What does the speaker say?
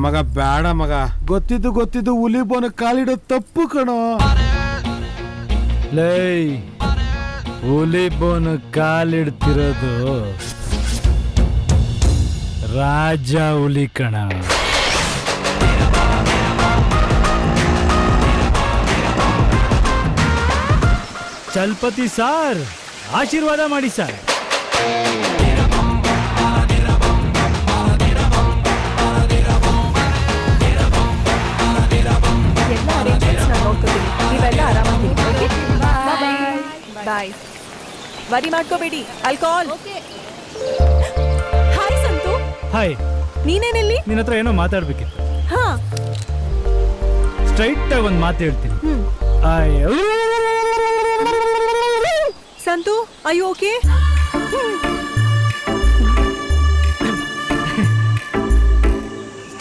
ಮಗ ಬೇಡ ಮಗ, ಗೊತ್ತಿದ್ದು ಹುಲಿ ಬೋನ ಕಾಲಿಡೋ ತಪ್ಪು ಕಣೋ. ಲೈ, ಹುಲಿ ಬೋನ ಕಾಲಿಡ್ತಿರೋದು ರಾಜ ಹುಲಿ ಕಣ. ಚಲ್ಪತಿ ಸಾರ್, ಆಶೀರ್ವಾದ ಮಾಡಿ ಸರ್. ನೀವೆಲ್ಲ ಆರಾಮಾಗಿರಿ. ಬಾಯ್. ವರಿ ಮಾಡ್ಕೋಬೇಡಿ. ಆಲ್ಕೋಹಾಲ್. ಹಾಯ್ ಸಂತು. ಹಾಯ್. ನೀನೇನೆಲ್ಲಿ? ನಿನ್ನ ಹತ್ರ ಏನೋ ಮಾತಾಡ್ಬೇಕಿತ್ತು. ಹಾ, ಸ್ಟ್ರೈಟ್ ಆಗಿ ಒಂದು ಮಾತು ಹೇಳ್ತೀನಿ. Santu, are you okay?